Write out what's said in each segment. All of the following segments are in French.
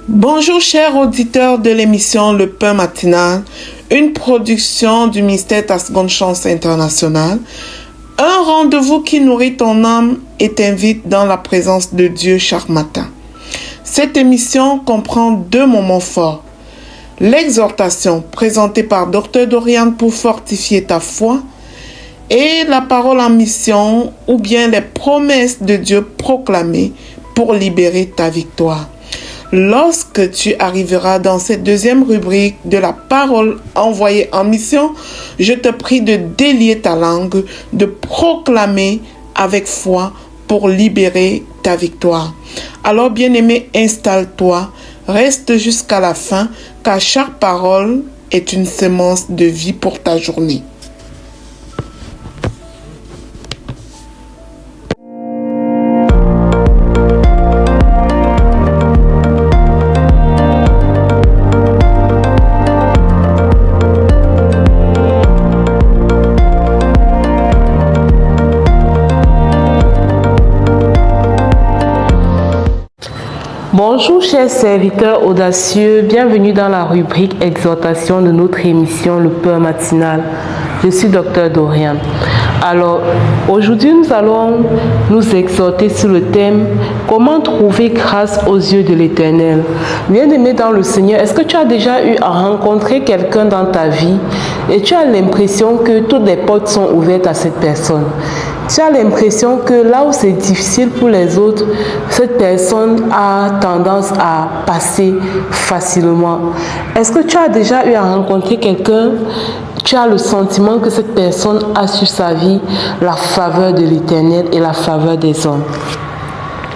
Bonjour chers auditeurs de l'émission Le Pain Matinal, une production du ministère Ta Seconde Chance International, un rendez-vous qui nourrit ton âme et t'invite dans la présence de Dieu chaque matin. Cette émission comprend deux moments forts. L'exhortation présentée par Dr Dorian pour fortifier ta foi et la parole en mission ou bien les promesses de Dieu proclamées pour libérer ta victoire. Lorsque tu arriveras dans cette deuxième rubrique de la parole envoyée en mission, je te prie de délier ta langue, de proclamer avec foi pour libérer ta victoire. Alors, bien-aimé, installe-toi, reste jusqu'à la fin, car chaque parole est une semence de vie pour ta journée. Bonjour chers serviteurs audacieux, bienvenue dans la rubrique exhortation de notre émission Le Pain Matinal. Je suis Dr Dorian. Alors, aujourd'hui nous allons nous exhorter sur le thème « Comment trouver grâce aux yeux de l'Éternel ?» Bien-aimé dans le Seigneur, est-ce que tu as déjà eu à rencontrer quelqu'un dans ta vie et tu as l'impression que toutes les portes sont ouvertes à cette personne? Tu as l'impression que là où c'est difficile pour les autres, cette personne a tendance à passer facilement. Est-ce que tu as déjà eu à rencontrer quelqu'un? Tu as le sentiment que cette personne a sur sa vie la faveur de l'Éternel et la faveur des hommes.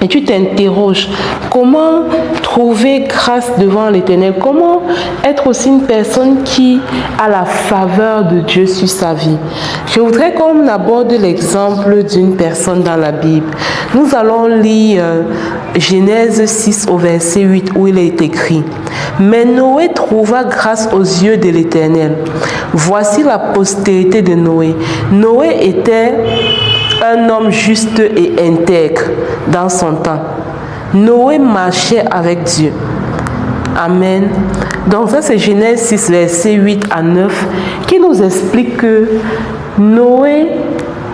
Et tu t'interroges, comment trouver grâce devant l'Éternel? Comment être aussi une personne qui a la faveur de Dieu sur sa vie? Je voudrais qu'on aborde l'exemple d'une personne dans la Bible. Nous allons lire Genèse 6 au verset 8 où il est écrit « Mais Noé trouva grâce aux yeux de l'Éternel. Voici la postérité de Noé. Noé était un homme juste et intègre dans son temps. Noé marchait avec Dieu. » Amen. Donc ça c'est Genèse 6, versets 8 à 9 qui nous explique que Noé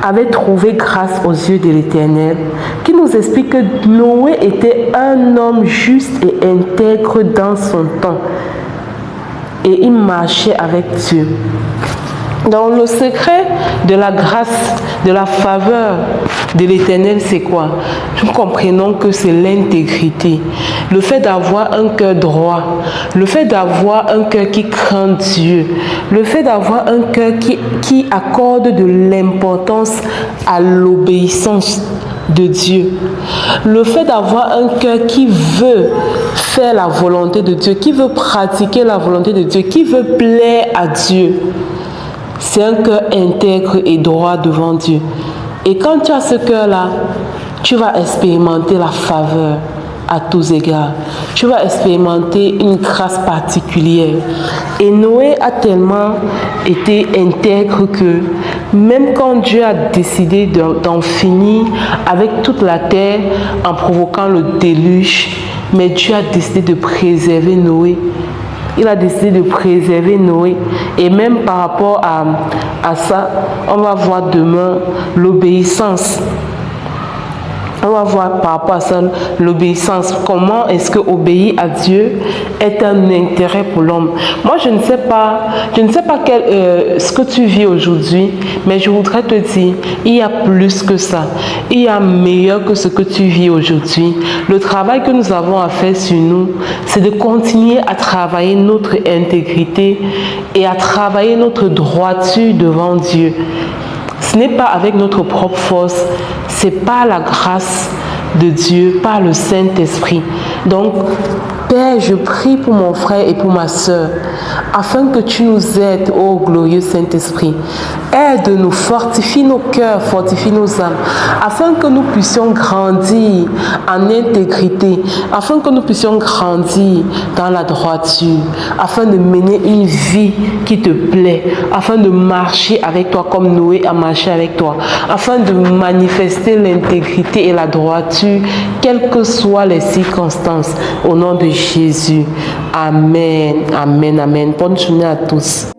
avait trouvé grâce aux yeux de l'Éternel, qui nous explique que Noé était un homme juste et intègre dans son temps. Et il marchait avec Dieu. Donc le secret de la grâce, de la faveur de l'Éternel, c'est quoi? Nous comprenons que c'est l'intégrité, le fait d'avoir un cœur droit, le fait d'avoir un cœur qui craint Dieu, le fait d'avoir un cœur qui accorde de l'importance à l'obéissance de Dieu, le fait d'avoir un cœur qui veut faire la volonté de Dieu, qui veut pratiquer la volonté de Dieu, qui veut plaire à Dieu. C'est un cœur intègre et droit devant Dieu. Et quand tu as ce cœur-là, tu vas expérimenter la faveur à tous égards. Tu vas expérimenter une grâce particulière. Et Noé a tellement été intègre que même quand Dieu a décidé d'en finir avec toute la terre en provoquant le déluge, mais Dieu a décidé de préserver Noé. Il a décidé de préserver Noé. Et même par rapport à ça, on va voir demain l'obéissance. On va voir par rapport à ça l'obéissance. Comment est-ce que obéir à Dieu est un intérêt pour l'homme? Moi, je ne sais pas ce que tu vis aujourd'hui, mais je voudrais te dire, il y a plus que ça. Il y a meilleur que ce que tu vis aujourd'hui. Le travail que nous avons à faire sur nous, c'est de continuer à travailler notre intégrité et à travailler notre droiture devant Dieu. Ce n'est pas avec notre propre force, c'est par la grâce de Dieu, par le Saint-Esprit. Donc, Père, je prie pour mon frère et pour ma sœur, afin que tu nous aides, ô glorieux Saint-Esprit. Aide-nous, fortifie nos cœurs, fortifie nos âmes, afin que nous puissions grandir en intégrité, afin que nous puissions grandir dans la droiture, afin de mener une vie qui te plaît, afin de marcher avec toi comme Noé a marché avec toi, afin de manifester l'intégrité et la droiture, quelles que soient les circonstances, au nom de Jésus. Amen, amen, amen. Bonne journée à tous.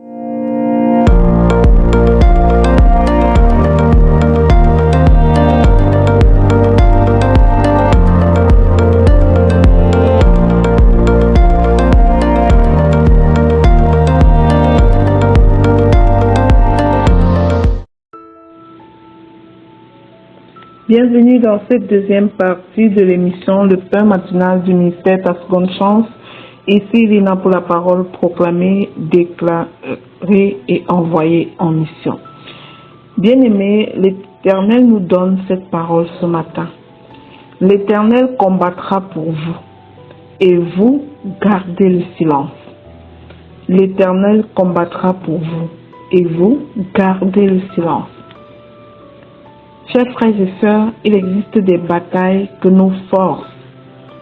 Bienvenue dans cette deuxième partie de l'émission Le pain matinal du ministère Ta Seconde Chance. Ici Lina pour la parole proclamée, déclarée et envoyée en mission. Bien-aimés, l'Éternel nous donne cette parole ce matin. L'Éternel combattra pour vous et vous gardez le silence. L'Éternel combattra pour vous et vous gardez le silence. Chers frères et sœurs, il existe des batailles que nos forces,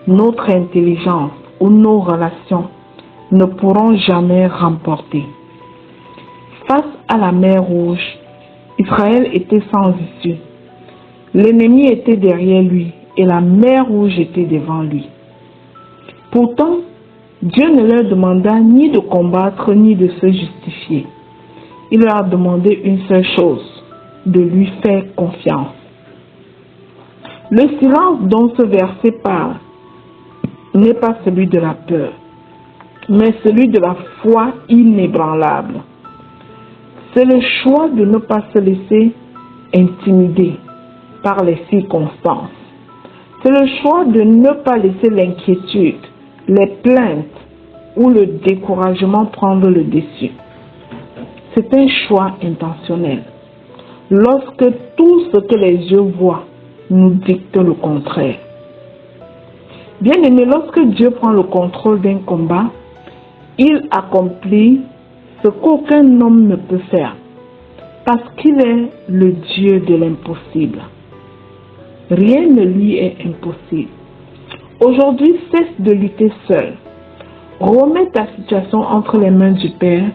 notre intelligence ou nos relations ne pourront jamais remporter. Face à la mer Rouge, Israël était sans issue. L'ennemi était derrière lui et la mer Rouge était devant lui. Pourtant, Dieu ne leur demanda ni de combattre ni de se justifier. Il leur a demandé une seule chose: de lui faire confiance. Le silence dont ce verset parle n'est pas celui de la peur, mais celui de la foi inébranlable. C'est le choix de ne pas se laisser intimider par les circonstances. C'est le choix de ne pas laisser l'inquiétude, les plaintes ou le découragement prendre le dessus. C'est un choix intentionnel. Lorsque tout ce que les yeux voient nous dicte le contraire. Bien aimé, lorsque Dieu prend le contrôle d'un combat, il accomplit ce qu'aucun homme ne peut faire, parce qu'il est le Dieu de l'impossible. Rien ne lui est impossible. Aujourd'hui, cesse de lutter seul. Remets ta situation entre les mains du Père.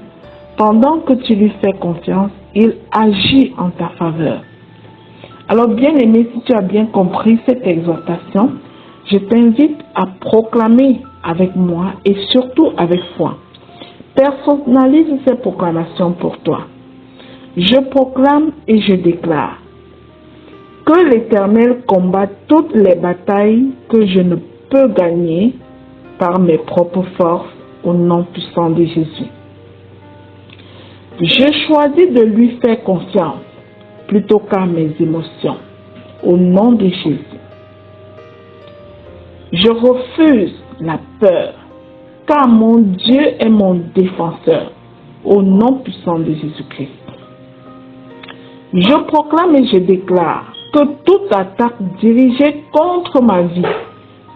Pendant que tu lui fais confiance, il agit en ta faveur. Alors bien aimé, si tu as bien compris cette exhortation, je t'invite à proclamer avec moi et surtout avec foi. Personnalise ces proclamations pour toi. Je proclame et je déclare que l'Éternel combat toutes les batailles que je ne peux gagner par mes propres forces au nom puissant de Jésus. Je choisis de lui faire confiance plutôt qu'à mes émotions, au nom de Jésus. Je refuse la peur, car mon Dieu est mon défenseur, au nom puissant de Jésus-Christ. Je proclame et je déclare que toute attaque dirigée contre ma vie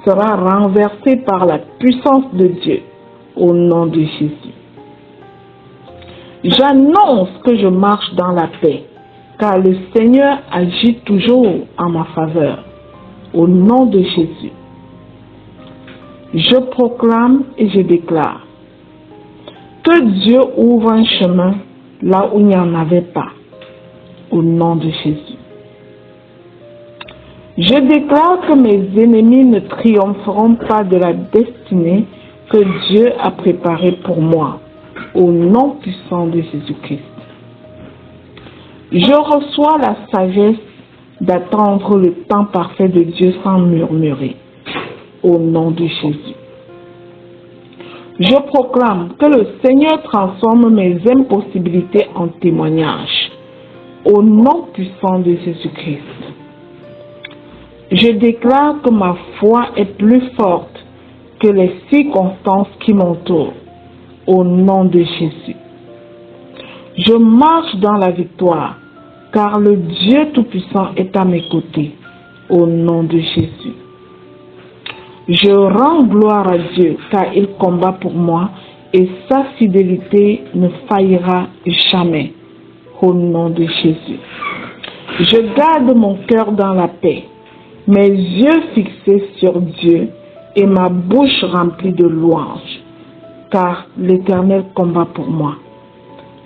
sera renversée par la puissance de Dieu, au nom de Jésus. J'annonce que je marche dans la paix, car le Seigneur agit toujours en ma faveur, au nom de Jésus. Je proclame et je déclare que Dieu ouvre un chemin là où il n'y en avait pas, au nom de Jésus. Je déclare que mes ennemis ne triompheront pas de la destinée que Dieu a préparée pour moi, au nom puissant de Jésus-Christ. Je reçois la sagesse d'attendre le temps parfait de Dieu sans murmurer, au nom de Jésus. Je proclame que le Seigneur transforme mes impossibilités en témoignages, au nom puissant de Jésus-Christ. Je déclare que ma foi est plus forte que les circonstances qui m'entourent, au nom de Jésus. Je marche dans la victoire, car le Dieu Tout-Puissant est à mes côtés, au nom de Jésus. Je rends gloire à Dieu, car il combat pour moi et sa fidélité ne faillira jamais, au nom de Jésus. Je garde mon cœur dans la paix, mes yeux fixés sur Dieu et ma bouche remplie de louanges, car l'Éternel combat pour moi.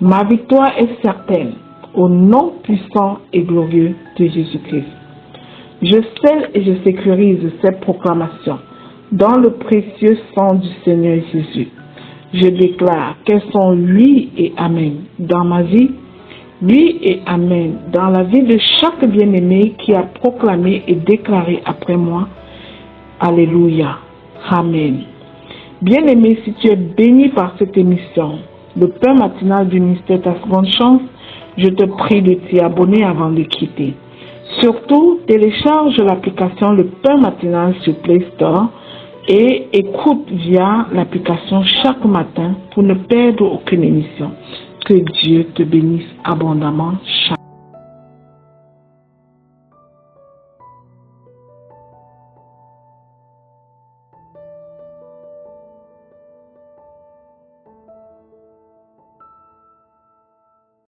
Ma victoire est certaine au nom puissant et glorieux de Jésus-Christ. Je scelle et je sécurise ces proclamations dans le précieux sang du Seigneur Jésus. Je déclare qu'elles sont oui et amen dans ma vie, oui et amen dans la vie de chaque bien-aimé qui a proclamé et déclaré après moi. Alléluia. Amen. Bien-aimé, si tu es béni par cette émission, le pain matinal du ministère Ta Seconde Chance, je te prie de t'y abonner avant de quitter. Surtout, télécharge l'application Le Pain Matinal sur Play Store et écoute via l'application chaque matin pour ne perdre aucune émission. Que Dieu te bénisse abondamment.